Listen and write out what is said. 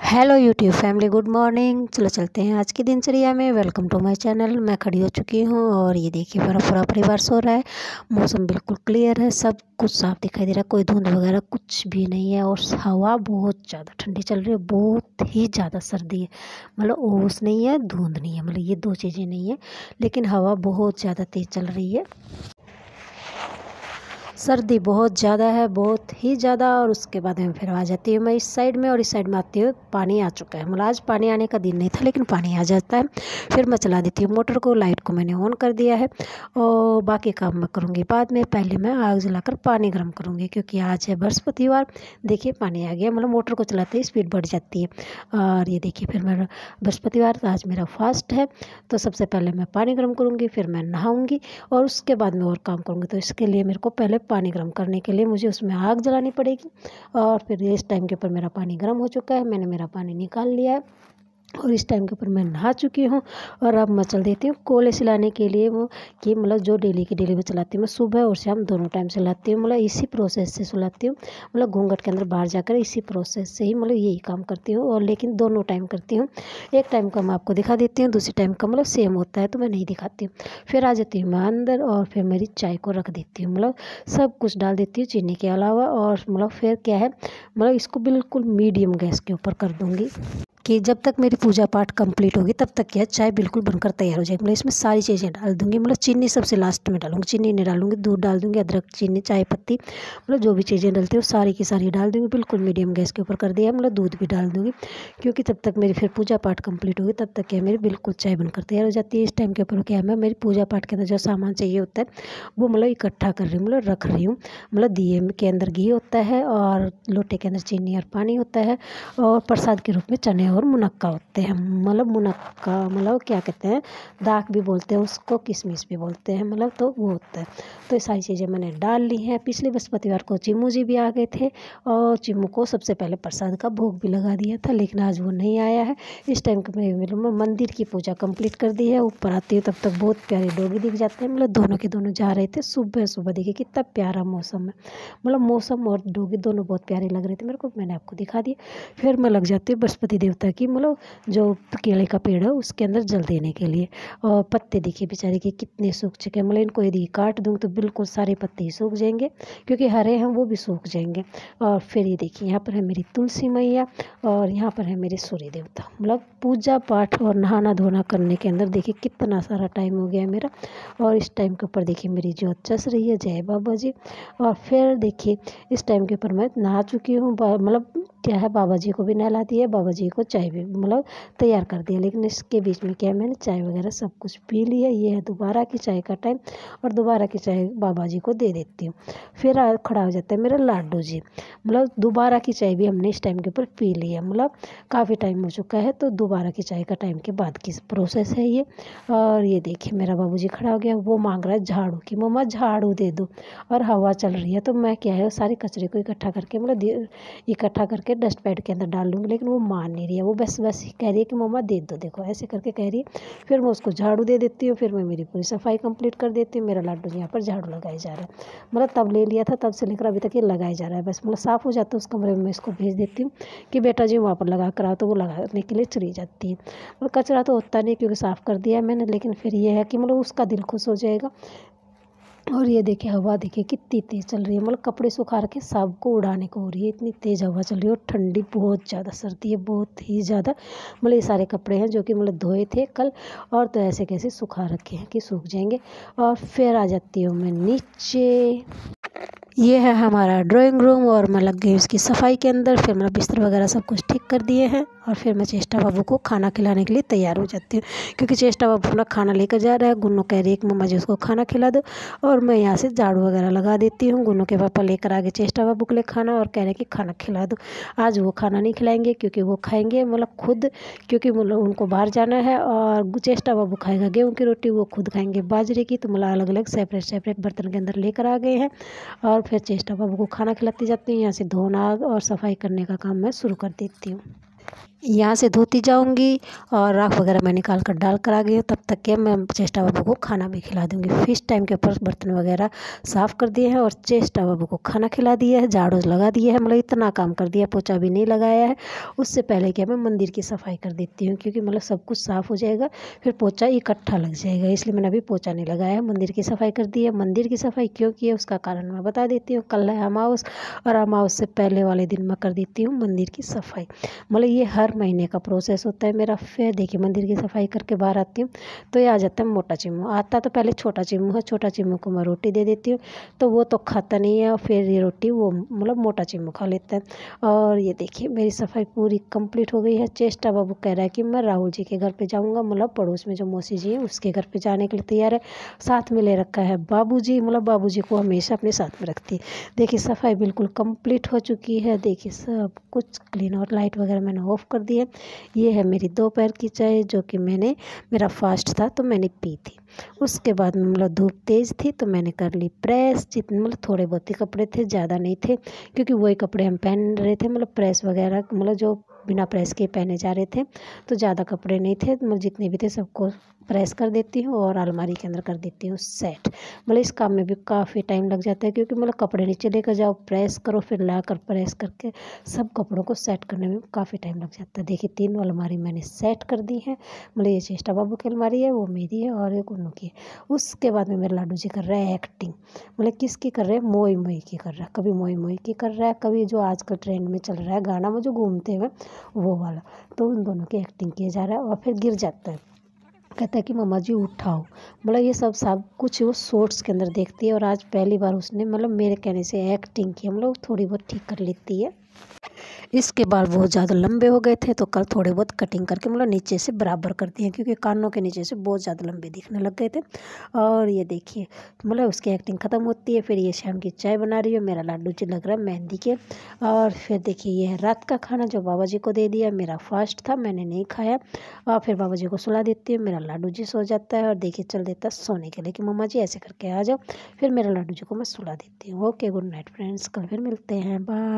Hello YouTube family, good morning. चलो चलते हैं आज की दिनचर्या में। Welcome to my channel. मैं खड़ी हो चुकी हूँ और ये देखिए मेरा पूरा परिवार सो रहा है। मौसम बिल्कुल क्लियर है, सब कुछ साफ दिखाई दे रहा है, कोई धुंध वगैरह कुछ भी नहीं है। और हवा बहुत ज़्यादा ठंडी चल रही है, बहुत ही ज़्यादा सर्दी है। मतलब ओस नहीं है, धुंध नहीं है, मतलब ये दो चीज़ें नहीं है, लेकिन हवा बहुत ज़्यादा तेज़ चल रही है। सर्दी बहुत ज़्यादा है, बहुत ही ज़्यादा। और उसके बाद में फिर आ जाती हूँ मैं इस साइड में, और इस साइड में आती हूँ पानी आ चुका है। मतलब आज पानी आने का दिन नहीं था, लेकिन पानी आ जाता है। फिर मैं चला देती हूँ मोटर को, लाइट को मैंने ऑन कर दिया है। और बाकी काम मैं करूँगी बाद में। पहले मैं आग जलाकर पानी गर्म करूँगी, क्योंकि आज है बृहस्पतिवार। देखिए पानी आ गया, मतलब मोटर को चलाते ही स्पीड बढ़ जाती है। और ये देखिए फिर मेरा बृहस्पतिवार, आज मेरा फास्ट है, तो सबसे पहले मैं पानी गर्म करूँगी, फिर मैं नहाऊँगी और उसके बाद में और काम करूँगी। तो इसके लिए मेरे को पहले पानी गर्म करने के लिए मुझे उसमें आग जलानी पड़ेगी। और फिर इस टाइम के ऊपर मेरा पानी गर्म हो चुका है, मैंने मेरा पानी निकाल लिया है। और इस टाइम के ऊपर मैं नहा चुकी हूँ। और अब मैं चल देती हूँ कोले सिलाने के लिए। वो कि मतलब जो डेली की डेली मैं चलाती हूँ, मैं सुबह और शाम दोनों टाइम सिलाती हूँ। मतलब इसी प्रोसेस से सुलाती हूँ, मतलब घूंघट के अंदर बाहर जाकर इसी प्रोसेस से ही मतलब यही काम करती हूँ। और लेकिन दोनों टाइम करती हूँ। एक टाइम का मैं आपको दिखा देती हूँ, दूसरी टाइम का मतलब सेम होता है तो मैं नहीं दिखाती हूँ। फिर आ जाती हूँ मैं अंदर और फिर मेरी चाय को रख देती हूँ। मतलब सब कुछ डाल देती हूँ चीनी के अलावा। और मतलब फिर क्या है, मतलब इसको बिल्कुल मीडियम गैस के ऊपर कर दूँगी कि जब तक मेरी पूजा पाठ कंप्लीट होगी तब तक क्या चाय बिल्कुल बनकर तैयार हो जाएगी। मतलब इसमें सारी चीज़ें डाल दूंगी। मतलब चीनी सबसे लास्ट में डालूंगी, चीनी नहीं डालूंगी, दूध डाल दूंगी, अदरक, चीनी, चाय पत्ती, मतलब जो भी चीज़ें डलती है वो सारी की सारी डाल दूंगी। बिल्कुल मीडियम गैस के ऊपर कर दिया। मतलब दूध भी डाल दूंगी, क्योंकि तब तक मेरी फिर पूजा पाठ कंप्लीट होगी, तब तक क्या मेरी बिल्कुल चाय बनकर तैयार हो जाती है। इस टाइम के ऊपर क्या है, मैं मेरी पूजा पाठ के अंदर जो सामान चाहिए होता है वो मतलब इकट्ठा कर रही हूँ, मतलब रख रही हूँ। मतलब दिए के अंदर घी होता है और लोटे के अंदर चीनी और पानी होता है, और प्रसाद के रूप में चने और मुनक्का होते हैं। मतलब मुनक्का मतलब क्या कहते हैं, दाख भी बोलते हैं उसको, किशमिश भी बोलते हैं, मतलब तो वो होता है। तो ये सारी चीज़ें मैंने डाल ली हैं। पिछले बृहस्पतिवार को चिम्मू जी भी आ गए थे और चिम्मू को सबसे पहले प्रसाद का भोग भी लगा दिया था, लेकिन आज वो नहीं आया है। इस टाइम के मैं मंदिर की पूजा कंप्लीट कर दी है। ऊपर आती है तब तक बहुत प्यारे डॉगी दिख जाते हैं। मतलब दोनों के दोनों जा रहे थे सुबह सुबह, देखिए कितना प्यारा मौसम है। मतलब मौसम और डॉगी दोनों बहुत प्यारे लग रहे थे मेरे को, मैंने आपको दिखा दिया। फिर मैं लग जाती हूँ बृहस्पति देवता की, मतलब जो केले का पेड़ है उसके अंदर जल देने के लिए। और पत्ते देखिए बेचारे के कितने सूख चुके हैं। मतलब इनको यदि काट दूँ तो बिल्कुल सारे पत्ते ही सूख जाएंगे, क्योंकि हरे हैं वो भी सूख जाएंगे। और फिर ये देखिए यहाँ पर है मेरी तुलसी मैया और यहाँ पर है मेरे सूर्य देवता। मतलब पूजा पाठ और नहाना धोना करने के अंदर देखिए कितना सारा टाइम हो गया है मेरा। और इस टाइम के ऊपर देखिए मेरी जोत चस रही है, जय बाबा जी। और फिर देखिए इस टाइम के ऊपर मैं नहा चुकी हूँ। मतलब क्या है, बाबा जी को भी नहला दिया, बाबा जी को चाय भी मतलब तैयार कर दिया। लेकिन इसके बीच में क्या है, मैंने चाय वगैरह सब कुछ पी लिया। ये है दोबारा की चाय का टाइम, और दोबारा की चाय बाबा जी को दे देती हूँ। फिर खड़ा हो जाता है मेरा लाडू जी। मतलब दोबारा की चाय भी हमने इस टाइम के ऊपर पी ली है। मतलब काफ़ी टाइम हो चुका है, तो दोबारा की चाय का टाइम के बाद की प्रोसेस है ये। और ये देखिए मेरा बाबू जी खड़ा हो गया, वो मांग रहा है झाड़ू की, मम्मा झाड़ू दे दो। और हवा चल रही है तो मैं क्या है सारे कचरे को इकट्ठा करके मतलब इकट्ठा करके डस्ट पैड के अंदर डाल लूँगी। लेकिन वो मान नहीं रही है, वो बस बस कह रही है कि मम्मा दे दो, देखो ऐसे करके कह रही है। फिर मैं उसको झाड़ू दे देती हूँ, फिर मैं मेरी पूरी सफाई कंप्लीट कर देती हूँ। मेरा लाडू यहाँ पर झाड़ू लगाया जा रहा है, मतलब तब ले लिया था, तब से लेकर अभी तक ये लगाया जा रहा है। बस मतलब साफ़ हो जाता है उस कमरे में, मैं इसको भेज देती हूँ कि बेटा जी वहाँ पर लगा कर आओ, तो वो लगाने के लिए चली जाती है। मतलब कचरा तो होता नहीं क्योंकि साफ़ कर दिया है मैंने, लेकिन फिर ये है कि मतलब उसका दिल खुश हो जाएगा। और ये देखिए हवा देखिए कितनी तेज़ चल रही है, मतलब कपड़े सुखा रखे सबको उड़ाने को हो रही है, इतनी तेज़ हवा चल रही है। और ठंडी बहुत ज़्यादा, सर्दी है बहुत ही ज़्यादा। मतलब ये सारे कपड़े हैं जो कि मतलब धोए थे कल, और तो ऐसे कैसे सुखा रखे हैं कि सूख जाएंगे। और फिर आ जाती हूँ मैं नीचे। ये है हमारा ड्राइंग रूम और मैं लग गई उसकी सफाई के अंदर। फिर मेरा बिस्तर वगैरह सब कुछ ठीक कर दिए हैं, और फिर मैं चेष्टा बाबू को खाना खिलाने के लिए तैयार हो जाती हूँ, क्योंकि चेष्टा बाबू अपना खाना लेकर जा रहा है। गुन्नू कह रही है कि मम्मा जी उसको खाना खिला दो, और मैं यहाँ से झाड़ू वगैरह लगा देती हूँ। गुन्नू के पापा लेकर आगे चेष्टा बाबू के लिए खाना, और कह रहे हैं कि खाना खिला दो। आज वो खाना नहीं खिलाएंगे क्योंकि वो खाएंगे मतलब खुद, क्योंकि मतलब उनको बाहर जाना है। और चेष्टा बाबू खाएगा गेहूँ की रोटी, वो खुद खाएंगे बाजरे की। तो मतलब अलग अलग सेपरेट सेपरेट बर्तन के अंदर लेकर आ गए हैं। और फिर चेष्टा बाबू को खाना खिलाती जाती हूँ। यहाँ से धोना और सफाई करने का काम मैं शुरू कर देती हूँ। यहाँ से धोती जाऊंगी और राख वगैरह मैं निकाल कर डाल कर आ गई हूँ। तब तक के मैं चेष्टा बाबू को खाना भी खिला दूंगी। फिश टाइम के ऊपर बर्तन वगैरह साफ़ कर दिए हैं और चेष्टा बाबू को खाना खिला दिया है, झाड़ू लगा दिया है, मतलब इतना काम कर दिया, पोछा भी नहीं लगाया है। उससे पहले क्या मैं मंदिर की सफाई कर देती हूँ, क्योंकि मतलब सब कुछ साफ़ हो जाएगा, फिर पोछा इकट्ठा लग जाएगा, इसलिए मैंने अभी पोछा नहीं लगाया है। मंदिर की सफाई कर दी है। मंदिर की सफाई क्यों की है उसका कारण मैं बता देती हूँ। कल है अमावस और अमावस से पहले वाले दिन मैं कर देती हूँ मंदिर की सफाई। मतलब ये हर महीने का प्रोसेस होता है मेरा। फिर देखिए मंदिर की सफाई करके बाहर आती हूँ तो ये आ जाता है मोटा चिम्मू। आता तो पहले छोटा चिम्मू है, छोटा चिम्मू को मैं रोटी दे देती हूँ तो वो तो खाता नहीं है, और फिर ये रोटी वो मतलब मोटा चिम्मू खा लेता है। और ये देखिए मेरी सफाई पूरी कंप्लीट हो गई है। चेष्टा बाबू कह रहा है कि मैं राहुल जी के घर पे जाऊँगा, मतलब पड़ोस में जो मौसी जी है उसके घर पे जाने के लिए तैयार है। साथ में ले रखा है बाबू जी, मतलब बाबू जी को हमेशा अपने साथ में रखती है। देखिए सफाई बिल्कुल कंप्लीट हो चुकी है। देखिए सब कुछ क्लीन, और लाइट वगैरह मैंने ऑफ कर दी है। ये है मेरी दोपहर की चाय जो कि मेरा फास्ट था तो मैंने पी थी। उसके बाद में मतलब धूप तेज़ थी तो मैंने कर ली प्रेस। जितने मतलब थोड़े बहुत ही कपड़े थे, ज़्यादा नहीं थे, क्योंकि वही कपड़े हम पहन रहे थे। मतलब प्रेस वगैरह मतलब जो बिना प्रेस के पहने जा रहे थे, तो ज़्यादा कपड़े नहीं थे। मतलब जितने भी थे सबको प्रेस कर देती हूँ और अलमारी के अंदर कर देती हूँ सेट। मतलब इस काम में भी काफ़ी टाइम लग जाता है, क्योंकि मतलब कपड़े नीचे लेकर जाओ, प्रेस करो, फिर ला कर प्रेस करके सब कपड़ों को सेट करने में काफ़ी टाइम लग जाता है। देखिए 3 अलमारी मैंने सेट कर दी है। मतलब ये चेष्टा बाबू की अलमारी है, वो मेरी है और एक उन्हों की है। उसके बाद में मेरे लाडू जी कर रहे हैं एक्टिंग। मतलब किसकी कर रहे हैं? मोई मोई की कर रहा है। कभी मोई मोई की कर रहा है, कभी जो आजकल ट्रेंड में चल रहा है गाना में जो घूमते हुए वो वाला। तो उन दोनों की एक्टिंग किया जा रहा है और फिर गिर जाता है, कहता है कि मम्मा जी उठाओ। मतलब ये सब कुछ वो शॉर्ट्स के अंदर देखती है, और आज पहली बार उसने मतलब मेरे कहने से एक्टिंग की। मतलब थोड़ी बहुत ठीक कर लेती है। इसके बाल बहुत ज़्यादा लंबे हो गए थे तो कल थोड़े बहुत कटिंग करके मतलब नीचे से बराबर कर दिए, क्योंकि कानों के नीचे से बहुत ज़्यादा लंबे दिखने लग गए थे। और ये देखिए मतलब उसकी एक्टिंग ख़त्म होती है। फिर ये शाम की चाय बना रही है, मेरा लाडू जी लग रहा है मेहंदी के। और फिर देखिए ये है रात का खाना जो बाबा जी को दे दिया। मेरा फास्ट था, मैंने नहीं खाया। और फिर बाबा जी को सुला देती हूँ, मेरा लाडू जी सो जाता है और देखिए चल देता है सोने के लिए कि मम्मा जी ऐसे करके आ जाओ। फिर मेरा लाडू जी को मैं सुला देती हूँ। ओके गुड नाइट फ्रेंड्स, कल फिर मिलते हैं, बाय।